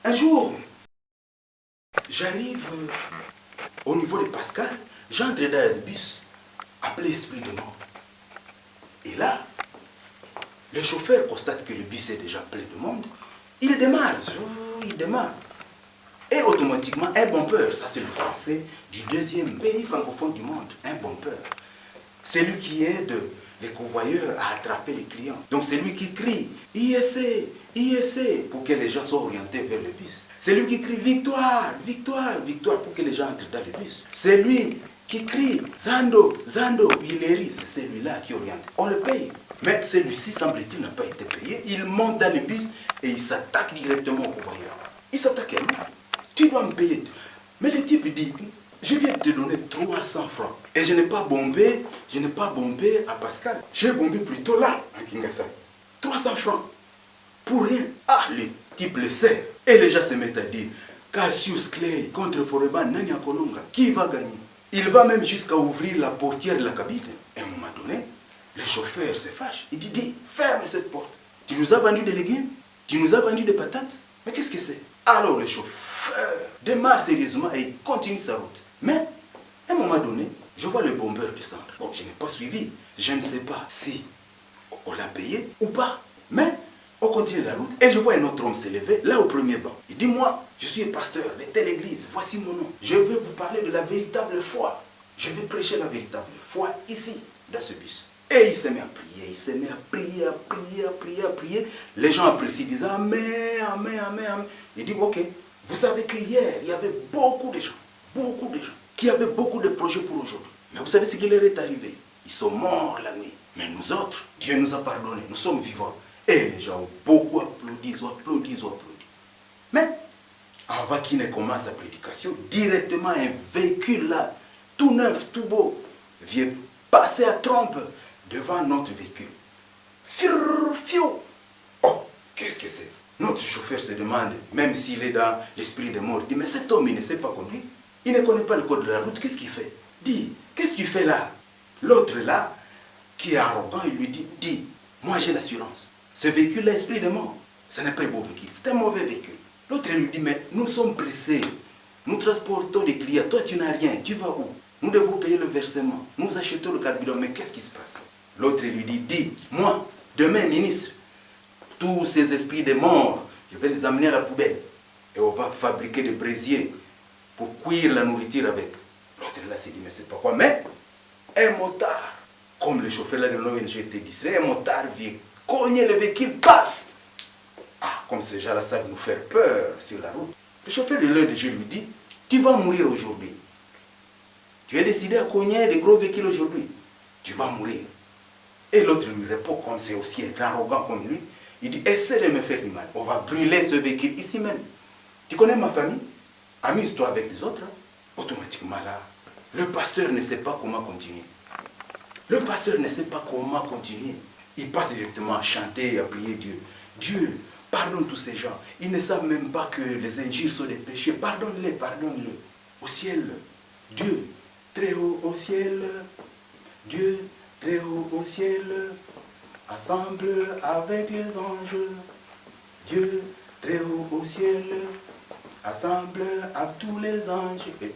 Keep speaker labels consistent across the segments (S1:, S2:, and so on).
S1: Un jour, j'arrive au niveau de Pascal, j'entre dans le bus, appelé Esprit de mort. Et là, le chauffeur constate que le bus est déjà plein de monde. Il démarre, il démarre. Et automatiquement, un bumper, ça c'est le français du deuxième pays francophone du monde, un bumper. C'est lui qui aide les convoyeurs à attraper les clients. Donc c'est lui qui crie ISC, ISC pour que les gens soient orientés vers le bus. C'est lui qui crie victoire, victoire, victoire pour que les gens entrent dans le bus. C'est lui qui crie Zando, Zando, Hilary, c'est celui-là qui oriente. On le paye. Mais celui-ci, semble-t-il, n'a pas été payé. Il monte dans le bus et il s'attaque directement au convoyeur. Il s'attaque à lui. Tu dois me payer. Mais le type dit, je viens de te donner 300 francs. Et je n'ai pas bombé à Pascal. J'ai bombé plutôt là, à Kingasai. 300 francs. Pour rien. Ah, le type le sait. Et les gens se mettent à dire, Cassius Clay contre Foreban Nania Kolonga. Qui va gagner? Il va même jusqu'à ouvrir la portière de la cabine. Et à un moment donné, le chauffeur se fâche. Il dit, ferme cette porte. Tu nous as vendu des légumes? Tu nous as vendu des patates? Mais qu'est-ce que c'est? Alors le chauffeur démarre sérieusement et il continue sa route. Mais, à un moment donné, je vois le bombeur descendre. Bon, je n'ai pas suivi. Je ne sais pas si on l'a payé ou pas. Mais, on continue la route et je vois un autre homme se lever, là au premier banc. Il dit, moi, je suis un pasteur de telle église, voici mon nom. Je veux vous parler de la véritable foi. Je vais prêcher la véritable foi ici, dans ce bus. Et il se met à prier, il se met à prier, à prier, à prier, à prier. Les gens apprécient, ils disent Amen, Amen, Amen, Amen. Il dit, ok, vous savez qu'hier, il y avait beaucoup de gens, qui avaient beaucoup de projets pour aujourd'hui. Mais vous savez ce qui leur est arrivé? Ils sont morts la nuit. Mais nous autres, Dieu nous a pardonné, nous sommes vivants. Et les gens ont beaucoup applaudi, ils ont applaudi, ils ont applaudi. Mais, avant qu'il ne commence sa prédication, directement un véhicule là, tout neuf, tout beau, vient passer à trompe devant notre véhicule. Fiu, fiu. Oh, qu'est-ce que c'est? Notre chauffeur se demande, même s'il est dans l'esprit de mort, il dit, mais cet homme, il ne sait pas conduire. Il ne connaît pas le code de la route, qu'est-ce qu'il fait? Dis, qu'est-ce que tu fais là? L'autre là, qui est arrogant, il lui dit, dis, moi j'ai l'assurance. Ce véhicule est esprit de mort. Ce n'est pas un beau véhicule, c'est un mauvais véhicule. L'autre lui dit, mais nous sommes pressés. Nous transportons des clients. Toi, tu n'as rien. Tu vas où? Nous devons payer le versement. Nous achetons le carburant. Mais qu'est-ce qui se passe? L'autre lui dit, dis, moi, demain, ministre, tous ces esprits de mort, je vais les amener à la poubelle. Et on va fabriquer des braisiers pour cuire la nourriture avec. L'autre là s'est dit, mais c'est pas quoi. Mais un motard, comme le chauffeur là de l'ONG était distrait, un motard vient cogner le véhicule, paf! Ah, comme ces gens-là savent nous faire peur sur la route. Le chauffeur de l'ONG lui dit, tu vas mourir aujourd'hui. Tu es décidé à cogner des gros véhicules aujourd'hui. Tu vas mourir. Et l'autre lui répond, comme c'est aussi être arrogant comme lui, il dit, essaie de me faire du mal. On va brûler ce véhicule ici même. Tu connais ma famille? Amuse-toi avec les autres. Automatiquement là, le pasteur ne sait pas comment continuer. Le pasteur ne sait pas comment continuer. Il passe directement à chanter et à prier Dieu. Dieu, pardonne tous ces gens. Ils ne savent même pas que les injures sont des péchés. Pardonne-les, pardonne-les. Au ciel, Dieu, très haut au ciel, Dieu, très haut au ciel, assemble avec les anges. Dieu, très haut au ciel, assemble avec tous les anges. Et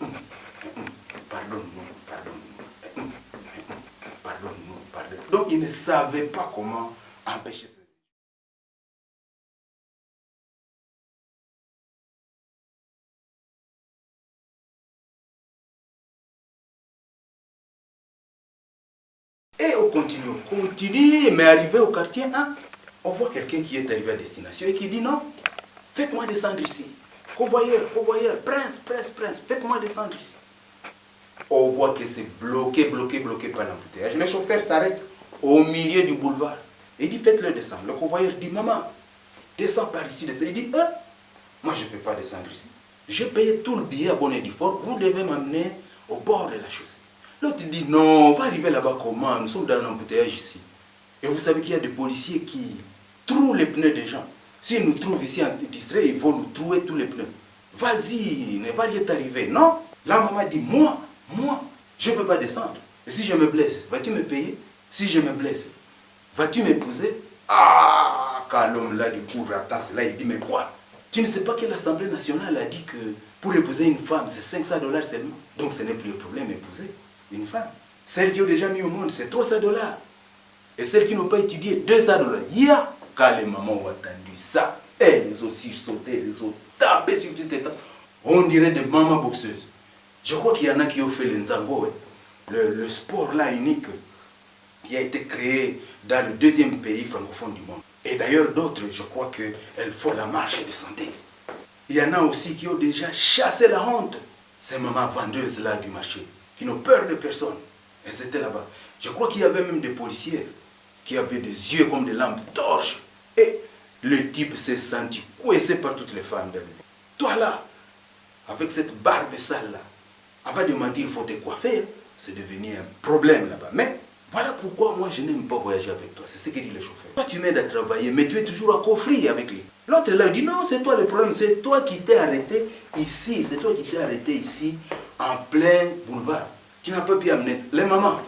S1: pardonne-nous, pardonne-nous, pardonne-nous, pardonne-nous. Donc ils ne savaient pas comment empêcher ça. Et on continue, mais arrivé au quartier 1, on voit quelqu'un qui est arrivé à destination et qui dit non, faites-moi descendre ici. Convoyeur, convoyeur, prince, prince, prince, faites-moi descendre ici. On voit que c'est bloqué par l'embouteillage. Le chauffeur s'arrête au milieu du boulevard. Il dit, faites-le descendre. Le convoyeur dit, maman, descends par ici, descends. Il dit, moi je ne peux pas descendre ici. J'ai payé tout le billet à bon et due forme, vous devez m'amener au bord de la chaussée. L'autre dit, non, on va arriver là-bas comment? Nous sommes dans un embouteillage ici. Et vous savez qu'il y a des policiers qui trouent les pneus des gens. S'ils nous trouvent ici en distrait, ils vont nous trouer tous les pneus. Vas-y, ne va rien t'arriver. Non. La maman dit, moi, je ne peux pas descendre. Et si je me blesse, vas-tu me payer? Si je me blesse, vas-tu m'épouser? Ah, quand l'homme là découvre, attends, là, il dit, mais quoi? Tu ne sais pas que l'Assemblée nationale a dit que pour épouser une femme, c'est 500 dollars seulement. Donc ce n'est plus le problème d'épouser une femme. Celles qui ont déjà mis au monde, c'est 300 dollars. Et celles qui n'ont pas étudié, 200 dollars. Quand les mamans ont entendu ça, elles les ont sursauté, les ont tapé sur tout état. On dirait des mamans boxeuses. Je crois qu'il y en a qui ont fait le nzango, le sport là unique qui a été créé dans le deuxième pays francophone du monde. Et d'ailleurs d'autres, je crois qu'elles font la marche de santé. Il y en a aussi qui ont déjà chassé la honte. Ces mamans vendeuses là du marché, qui n'ont peur de personne. Elles étaient là-bas. Je crois qu'il y avait même des policiers qui avaient des yeux comme des lampes torches. Et le type s'est senti coincé par toutes les femmes de lui. Toi là, avec cette barbe sale là, avant de mentir, il faut te coiffer. C'est devenu un problème là-bas. Mais voilà pourquoi moi je n'aime pas voyager avec toi. C'est ce que dit le chauffeur. Toi tu m'aides à travailler, mais tu es toujours à coffrer avec lui. L'autre là, il dit non, c'est toi le problème. C'est toi qui t'es arrêté ici. C'est toi qui t'es arrêté ici, en plein boulevard. Tu n'as pas pu amener les mamans.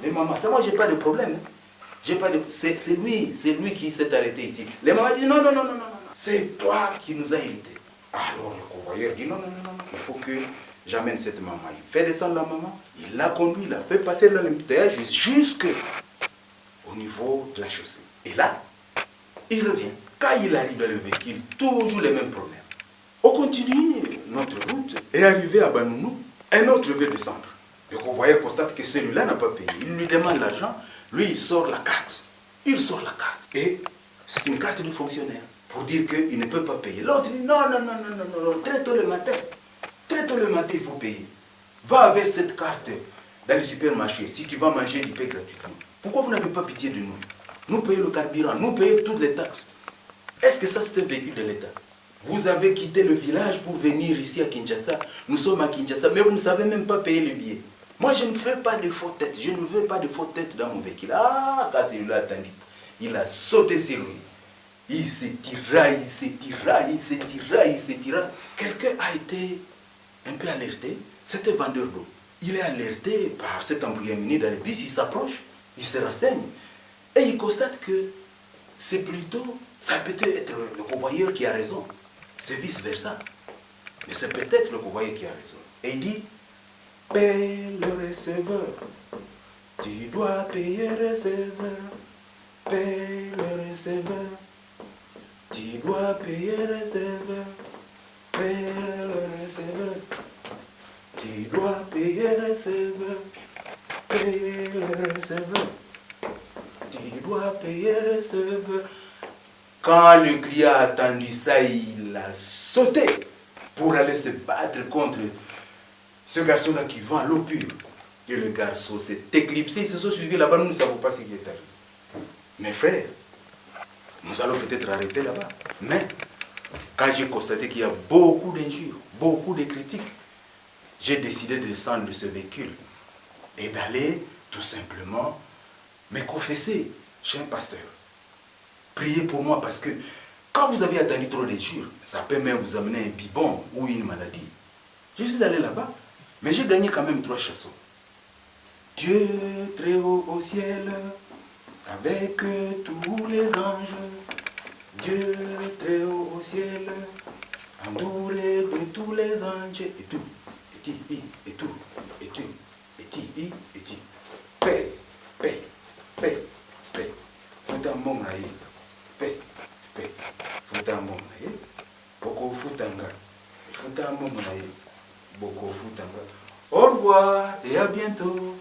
S1: Ça, moi, j'ai pas de problème. C'est lui qui s'est arrêté ici. Les mamans disent non. C'est toi qui nous as irrités. Alors le convoyeur dit non. Il faut que j'amène cette maman. Il fait descendre la maman. Il l'a conduit, il l'a fait passer dans l'embouteillage jusqu'au niveau de la chaussée. Et là, il revient. Quand il arrive dans le véhicule, toujours les mêmes problèmes. On continue notre route et arrivé à Banounou, un autre veut descendre. Le convoyeur constate que celui-là n'a pas payé. Il lui demande l'argent. Lui, il sort la carte. Et c'est une carte de fonctionnaire pour dire qu'il ne peut pas payer. L'autre dit non. Très tôt le matin, il faut payer. Va avec cette carte dans le supermarché. Si tu vas manger, tu payes gratuitement. Pourquoi vous n'avez pas pitié de nous? Nous payons le carburant, nous payons toutes les taxes. Est-ce que ça, c'est un véhicule de l'État? Vous avez quitté le village pour venir ici à Kinshasa. Nous sommes à Kinshasa, mais vous ne savez même pas payer le billet. Moi, je ne fais pas de fausses têtes. Je ne veux pas de fausses têtes dans mon véhicule. Ah, quand celui-là a attendu, il a sauté sur lui. Il se tiraille. Quelqu'un a été un peu alerté. C'était vendeur d'eau. Il est alerté par cet embrouillamini dans le bus. Il s'approche, il se renseigne. Et il constate que c'est plutôt, ça peut être le convoyeur qui a raison. C'est vice-versa. Mais c'est peut-être le convoyeur qui a raison. Et il dit, paie le receveur. Tu dois payer le receveur. Paie le receveur. Tu dois payer le receveur. Paie le receveur. Tu dois payer le receveur. Paie le receveur. Tu dois payer le receveur. Quand le client a attendu ça, il a sauté pour aller se battre contre ce garçon-là qui vend l'eau pure. Et le garçon s'est éclipsé, ils se sont suivis là-bas, nous ne savons pas ce qui est arrivé. Mes frères, nous allons peut-être arrêter là-bas. Mais quand j'ai constaté qu'il y a beaucoup d'injures, beaucoup de critiques, j'ai décidé de descendre de ce véhicule et d'aller tout simplement me confesser chez un pasteur. Priez pour moi parce que quand vous avez attendu trop d'injures, ça peut même vous amener un bibon ou une maladie. Je suis allé là-bas, mais j'ai gagné quand même 3 chansons. Dieu très haut au ciel, avec tous les anges. Dieu très haut au ciel, entouré de tous les anges. Et tout, et tout. Paix. Fouta mbong na ye. Paix. Fouta mbong na ye. Boko futanga. Fouta mbong na ye. Boko futanga. Au revoir et à bientôt.